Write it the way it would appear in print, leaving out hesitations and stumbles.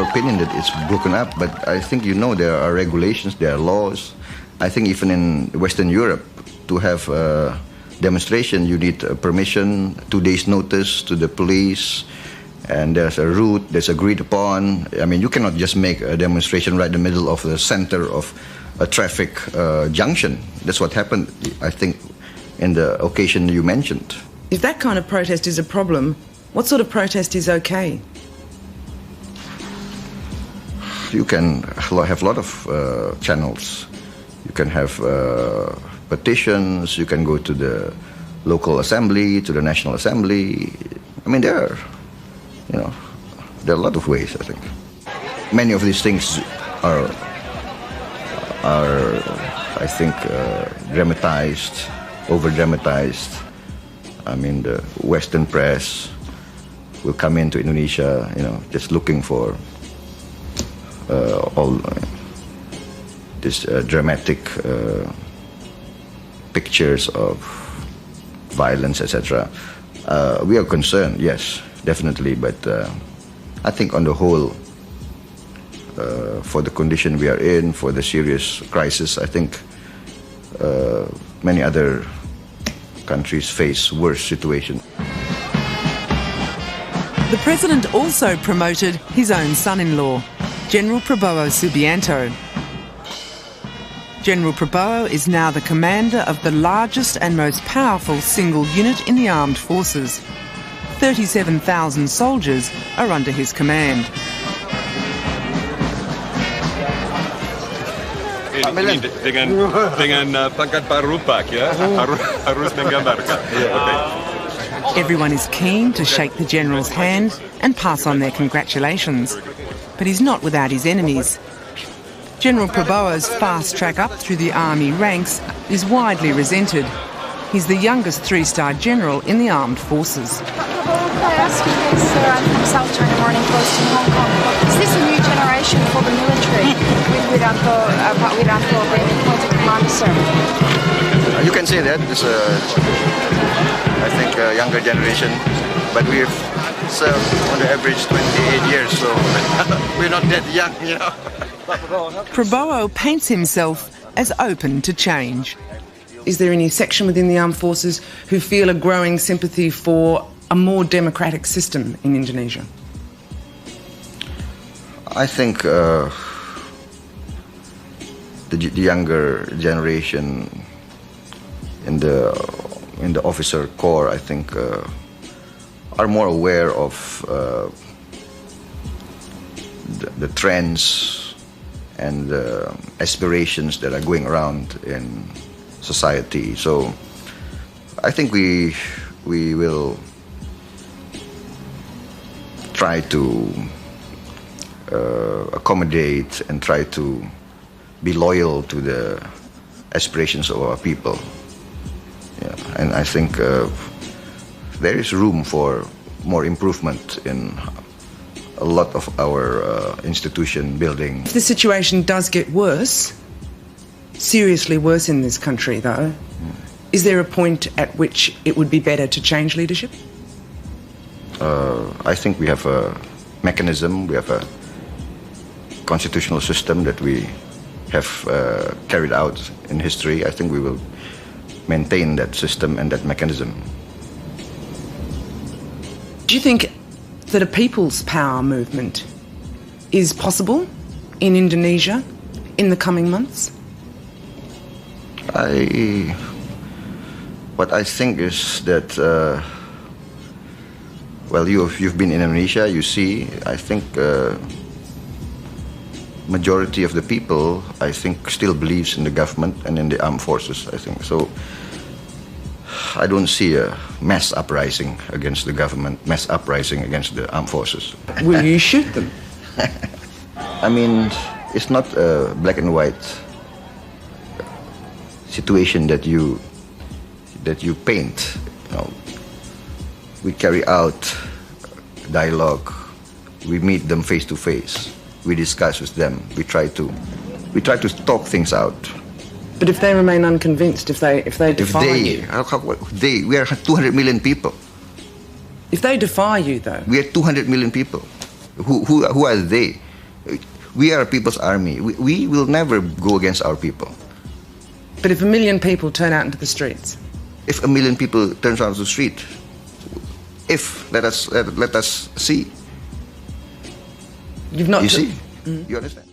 your opinion that it's broken up, but I think there are regulations, there are laws. I think even in Western Europe, to have a demonstration, you need permission, 2 days notice to the police, and there's a route that's agreed upon. I mean, you cannot just make a demonstration right in the middle of the center of a traffic junction. That's what happened, I think, in the occasion you mentioned. If that kind of protest is a problem, what sort of protest is okay? You can have a lot of channels. You can have petitions, you can go to the local assembly, to the National Assembly. I mean, there are a lot of ways, I think. Many of these things are I think, dramatized, over-dramatized. I mean, the Western press will come into Indonesia, just looking for all these dramatic pictures of violence, etc. We are concerned, yes, definitely, but I think on the whole, for the condition we are in, for the serious crisis, I think many other countries face worse situations. The President also promoted his own son-in-law, General Prabowo Subianto. General Prabowo is now the commander of the largest and most powerful single unit in the armed forces. 37,000 soldiers are under his command. Dengan pangkat baru Pak, ya, harus menggambarkan. Everyone is keen to shake the General's hand and pass on their congratulations. But he's not without his enemies. General Prabowo's fast track up through the army ranks is widely resented. He's the youngest three-star general in the armed forces. Could I ask you this, sir? I'm from South China Morning Post in Hong Kong. Is this a new generation for the military with Wiranto being appointed commander, sir? You can say that. It's I think, a younger generation, but we've served on the average 28 years, so we're not that young, Prabowo paints himself as open to change. Is there any section within the armed forces who feel a growing sympathy for a more democratic system in Indonesia? I think the younger generation in the officer corps, I think, are more aware of the trends and the aspirations that are going around in society. So I think we will try to accommodate and try to be loyal to the aspirations of our people. Yeah, and I think there is room for more improvement in a lot of our institution building. If the situation does get worse, seriously worse in this country though, is there a point at which it would be better to change leadership? I think we have a mechanism, we have a constitutional system that we have carried out in history. I think we will maintain that system and that mechanism. Do you think that a people's power movement is possible in Indonesia in the coming months? What I think is that, well, you've been in Indonesia, you see, I think majority of the people, I think, still believes in the government and in the armed forces, I think. So I don't see a mass uprising against the government, mass uprising against the armed forces. Will you shoot them? I mean, it's not a black and white situation that you paint. We carry out dialogue. We meet them face to face. We discuss with them. We try to talk things out. But if they remain unconvinced, if they defy you, we are 200 million people. If they defy you, though, we are 200 million people. Who are they? We are a people's army. We will never go against our people. But if 1 million people turn out into the streets? If 1 million people turns out to the street, let us see. You've not. You see? You understand?